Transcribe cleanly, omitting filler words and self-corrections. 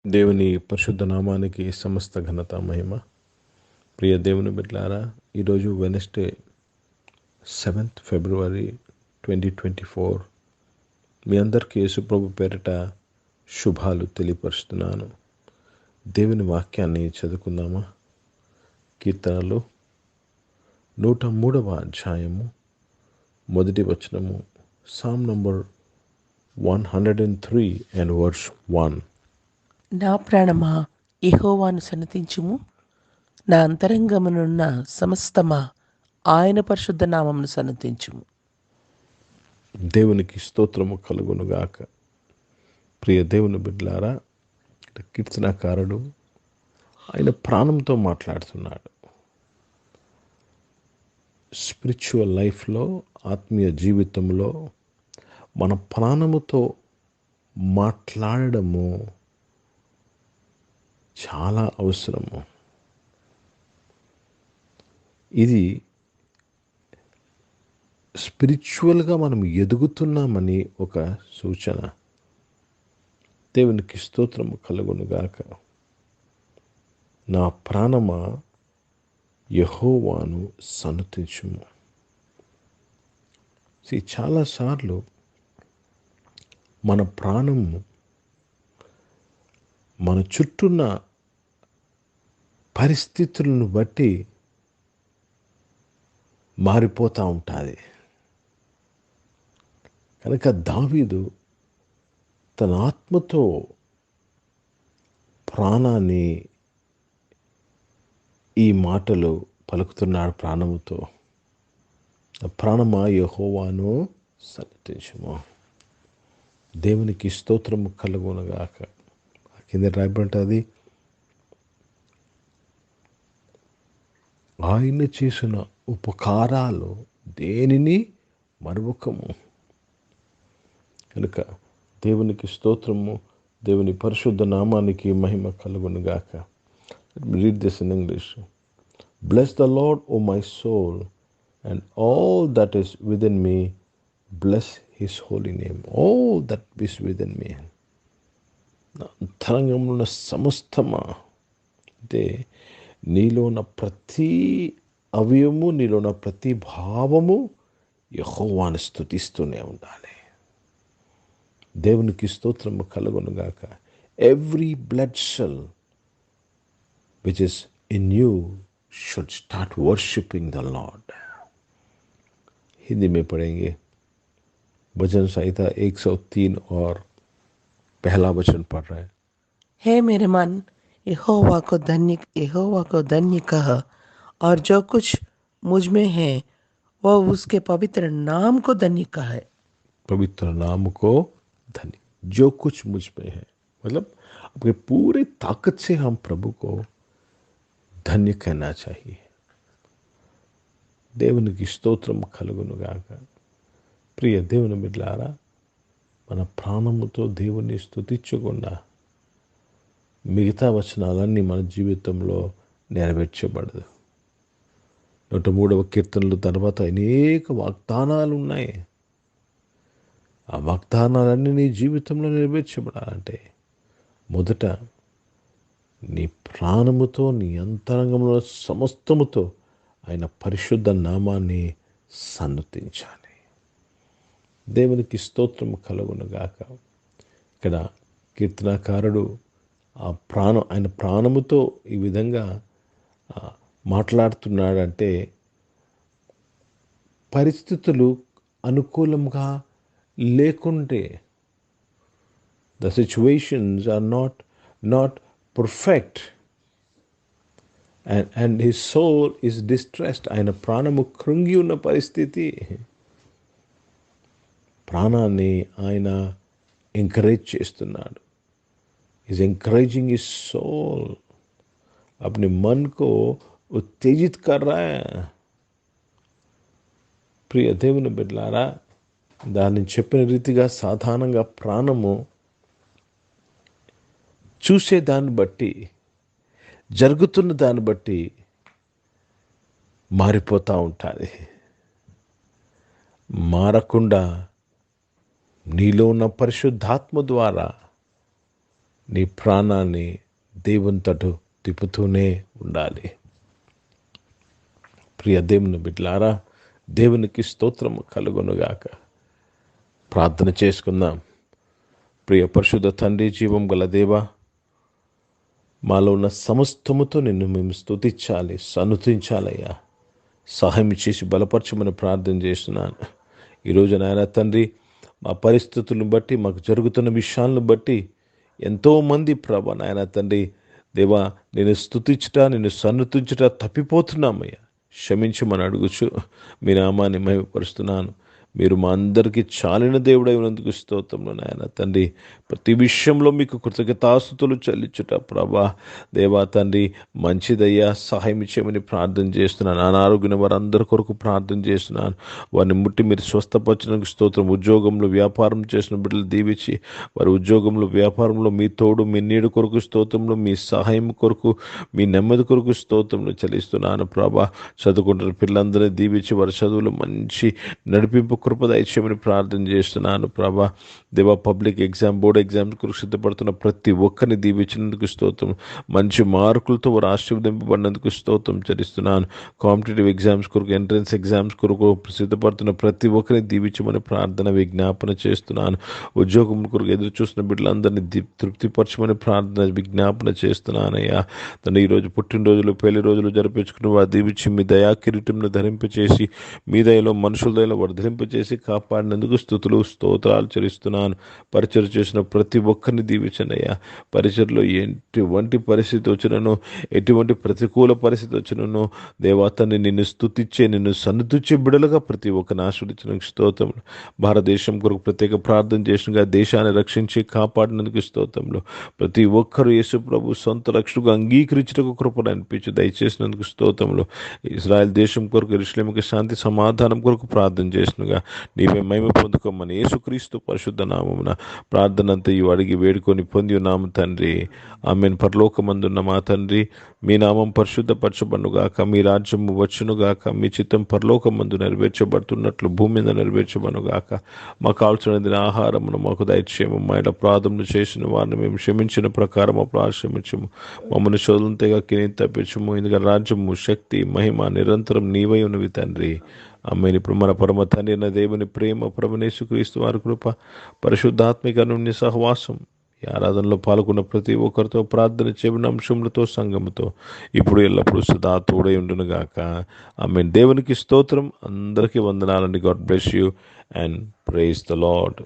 దేవుని పరిశుద్ధ నామానికి సమస్త ఘనత మహిమ. ప్రియ దేవుని బిడ్డలారా, ఈరోజు వెనస్డే 7th ఫిబ్రవరి 2024. మీ అందరికీ యేసుప్రభు పేరిట శుభాలు తెలియపరుస్తున్నాను. దేవుని వాక్యాన్ని చదువుకుందామా? కీర్తనలు 103వ అధ్యాయము 1వ వచనము, సామ్ నంబర్ 103 and verse 1. నా ప్రాణమా యెహోవాను సన్నతించుము, నా అంతరంగమునున్న సమస్తమా ఆయన పరిశుద్ధ నామమును సన్నతించుము. దేవునికి స్తోత్రము కలుగునుగాక. ప్రియ దేవుని బిడ్డలారా, కీర్తనకారుడు ఆయన ప్రాణంతో మాట్లాడుతున్నాడు. స్పిరిచువల్ లైఫ్లో, ఆత్మీయ జీవితంలో మన ప్రాణముతో మాట్లాడము చాలా అవసరము. ఇది స్పిరిచువల్గా మనం ఎదుగుతున్నామని ఒక సూచన. దేవునికి స్తోత్రము కలుగునుగాక. నా ప్రాణమా యెహోవాను సన్నతించుము. చాలాసార్లు మన ప్రాణము మన చుట్టూన్న పరిస్థితులను బట్టి మారిపోతూ ఉంటుంది. కనుక దావీదు తన ఆత్మతో ప్రాణాన్ని ఈ మాటలు పలుకుతున్నాడు. ప్రాణముతో, ప్రాణమా యెహోవాను సన్నతించుము. దేవునికి స్తోత్రము కలుగునుగాక. కింద రాయబడి, ఆయన చేసిన ఉపకారాలు దేనిని మరువకము. కనుక దేవునికి స్తోత్రము, దేవుని పరిశుద్ధ నామానికి మహిమ కలుగునుగాక. Read this in English. Bless the Lord, O my soul, and all that is within me bless his holy name. All that is within me, అంతరంగంలో ఉన్న సమస్తమా, అంటే నీలో ఉన్న ప్రతి అవయవము, నీలో ఉన్న ప్రతి భావము యెహోవాను స్తుతిస్తూనే ఉండాలి. దేవునికి స్తోత్రము కలుగునుగాక. Every blood cell which is in you should start worshipping the Lord. Hindi में पढ़ेंगे. भजन संहिता 103 और पहला वचन पढ़ रहे हैं. हे मेरे मन, यहोवा को धन्य कह, और जो कुछ मुझ में है वह उसके पवित्र नाम को धन्य कहे. पवित्र नाम को धन्य. जो कुछ मुझ में है, मतलब अपने पूरे ताकत से हम प्रभु को धन्य कहना चाहिए. దేవునికి స్తోత్రం కలుగునుగాక. ప్రియ దేవుని బిడ్డలారా, మన ప్రాణముతో దేవుని స్తుతించకుండా మిగతా వచనాలన్నీ మన జీవితంలో నెరవేర్చబడదు. 103వ కీర్తనల తర్వాత అనేక వాగ్దానాలు ఉన్నాయి. ఆ వాగ్దానాలన్నీ నీ జీవితంలో నెరవేర్చబడాలంటే మొదట నీ ప్రాణముతో, నీ అంతరంగంలో సమస్తముతో ఆయన పరిశుద్ధ నామాన్ని సన్నతించాలి. దేవునికి స్తోత్రము కలుగునుగాక. ఇక్కడ కీర్తనకారుడు ఆయన ప్రాణముతో ఈ విధంగా మాట్లాడుతున్నాడంటే, పరిస్థితులు అనుకూలంగా లేకుంటే, the situations are not perfect, and his soul is distressed. ఆయన ప్రాణము కృంగి ఉన్న పరిస్థితి. ప్రాణాన్ని ఆయన ఎంకరేజ్ చేస్తున్నాడు. ఈజ్ ఎంకरेजिंग हिज सोल, अपने मन को उत्तेजित कर रहा है. ప్రియ దేవుని బిడ్డలారా, దాన్ని చెప్పిన రీతిగా సాధారణంగా ప్రాణము చూసే దాన్ని బట్టి, జరుగుతున్న దాన్ని బట్టి మారిపోతూ ఉంటుంది. మారకుండా నీలో ఉన్న పరిశుద్ధాత్మ ద్వారా నీ ప్రాణాన్ని దేవుని తటు తిప్పుతూనే ఉండాలి. ప్రియ దేవుని బిడ్డలారా, దేవునికి స్తోత్రం కలుగునుగాక. ప్రార్థన చేసుకుందాం. ప్రియ పరిశుద్ధ తండ్రి, జీవం గల దేవా, మాలో ఉన్న సమస్తముతో నిన్ను మేము స్తుతించాలి, సన్నుతించాలయ్యా. సహాయం చేసి బలపరచమని ప్రార్థన చేస్తున్నాను. ఈరోజు నాయన తండ్రి, మా పరిస్థితులను బట్టి, మాకు జరుగుతున్న విషయాలను బట్టి ఎంతోమంది ప్రభా నాయన తండ్రి దేవా, నేను స్తుతించుట, నిన్ను సన్నుతించుట తప్పిపోతున్నామయ్యా. క్షమించమని అడుగుచు మీ నామాన్ని మహిమపరుస్తున్నాను. మీరు మా అందరికీ చాలిన దేవుడై ఉన్నందుకు స్తోత్రములు నాయన తండ్రి. ప్రతి విషయంలో మీకు కృతజ్ఞతాస్తుతులు చెల్లించుట ప్రభా దేవా తండ్రి మంచిదయ్యా. సహాయం చేయమని ప్రార్థన చేస్తున్నాను. అనారోగ్యం వారందరి కొరకు ప్రార్థన చేస్తున్నాను. వారిని ముట్టి మీరు స్వస్థపరచడానికి స్తోత్రం. ఉద్యోగంలో వ్యాపారం చేసిన బిడ్డలు దీవించి వారి ఉద్యోగంలో వ్యాపారంలో మీ తోడు, మీ నీడు కొరకు స్తోత్రంలో, మీ సహాయం కొరకు, మీ నెమ్మది కొరకు స్తోత్రంలో చెల్లిస్తున్నాను ప్రభా. చదువుకుంటున్న పిల్లలందరినీ దీవించి వారి చదువులు మంచి నడిపింపు కృప దయచేయమని ప్రార్థన చేస్తున్నాను ప్రభా దేవా. పబ్లిక్ ఎగ్జామ్, బోర్డు ఎగ్జామ్స్ కొరకు సిద్ధపడుతున్న ప్రతి ఒక్కరిని దీవించినందుకు స్తోత్రం. మంచి మార్కులతో వారు ఆశీర్వదింపబడినందుకు స్తోత్రం చెల్లిస్తున్నాను. కాంపిటేటివ్ ఎగ్జామ్స్ కొరకు, ఎంట్రన్స్ ఎగ్జామ్స్ కొరకు సిద్ధపడుతున్న ప్రతి ఒక్కరిని దీవించమని ప్రార్థన విజ్ఞాపన చేస్తున్నాను. ఉద్యోగం కొరకు ఎదురు చూస్తున్న బిడ్డలందరినీ తృప్తిపరచమని ప్రార్థన విజ్ఞాపన చేస్తున్నానయ్యా. తను ఈరోజు పుట్టినరోజులు, పెళ్లి రోజులు జరిపించుకుని వారు దీవించి మీ దయా కిరీటంను ధరింపచేసి, మీ దయలో మనుషుల దయలో వర్ధలింపచేసి కాపాడినందుకు స్తుతులు స్తోత్రాలు చెల్లిస్తున్నాను. పరిచయం చేసిన ప్రతి ఒక్కరిని దీవించండి అయ్యా. పరిచయలో ఎటువంటి పరిస్థితి వచ్చినను, ఎటువంటి ప్రతికూల పరిస్థితి వచ్చినను దేవాతని నిన్ను స్తుతించే, నిన్ను సన్నుతించే బిడలుగా ప్రతి ఒక్కరిని ఆశీర్వదించిన స్తోత్రములు. భారతదేశం కొరకు ప్రత్యేక ప్రార్థన చేసినగా దేశాన్ని రక్షించి కాపాడినందుకు స్తోత్రములు. ప్రతి ఒక్కరూ యేసు ప్రభు సొంత రక్షణకు అంగీకరించడానికి కృపను అనిపించి దయచేసినందుకు స్తోత్రములు. ఇజ్రాయెల్ దేశం కొరకు, యెరూషలేముకి శాంతి సమాధానం కొరకు ప్రార్థన చేసినగా నీవే మహిమ పొందుకోమని యేసుక్రీస్తు పరిశుద్ధ నామమున ప్రార్థన అంతయు అడిగి వేడుకొని పొంది ఉన్నాము తండ్రి. ఆమేన్. పరలోకమందున్న మా తండ్రి, మీ నామం పరిశుద్ధపరచబడుగాక, మీ రాజ్యము వచ్చునుగాక, మీ చిత్తం పరలోకమందు నెరవేర్చబడుతున్నట్లు భూమి మీద నెరవేర్చబడుగాక. మాకు కావాల్సిన ఆహారమును మాకు దయచేయము. మా ఇలా అపరాధములు చేసిన వారిని మేము క్షమించిన ప్రకారం అపరాధ క్షమించము. మమ్మల్ని శోధనలు తెగ కిని తప్పించము. ఎందుకంటే రాజ్యము, శక్తి, మహిమ నిరంతరం నీవై ఉన్నవి తండ్రి. ఆమేన్. ఇప్పుడు మన పరమ తండ్రి అయిన దేవుని ప్రేమ, ప్రభువైన యేసుక్రీస్తు వారి కృప, పరిశుద్ధాత్మిక అన్యోన్య సహవాసం, ఈ ఆరాధనలో పాల్గొన్న ప్రతి ఒక్కరితో, ప్రార్థన చేయబడిన అంశములతో, సంఘముతో ఇప్పుడు ఎల్లప్పుడూ సదా తోడై ఉండును గాక. ఆమేన్. దేవునికి స్తోత్రం. అందరికీ వందనాలండి. God bless you and praise the lord.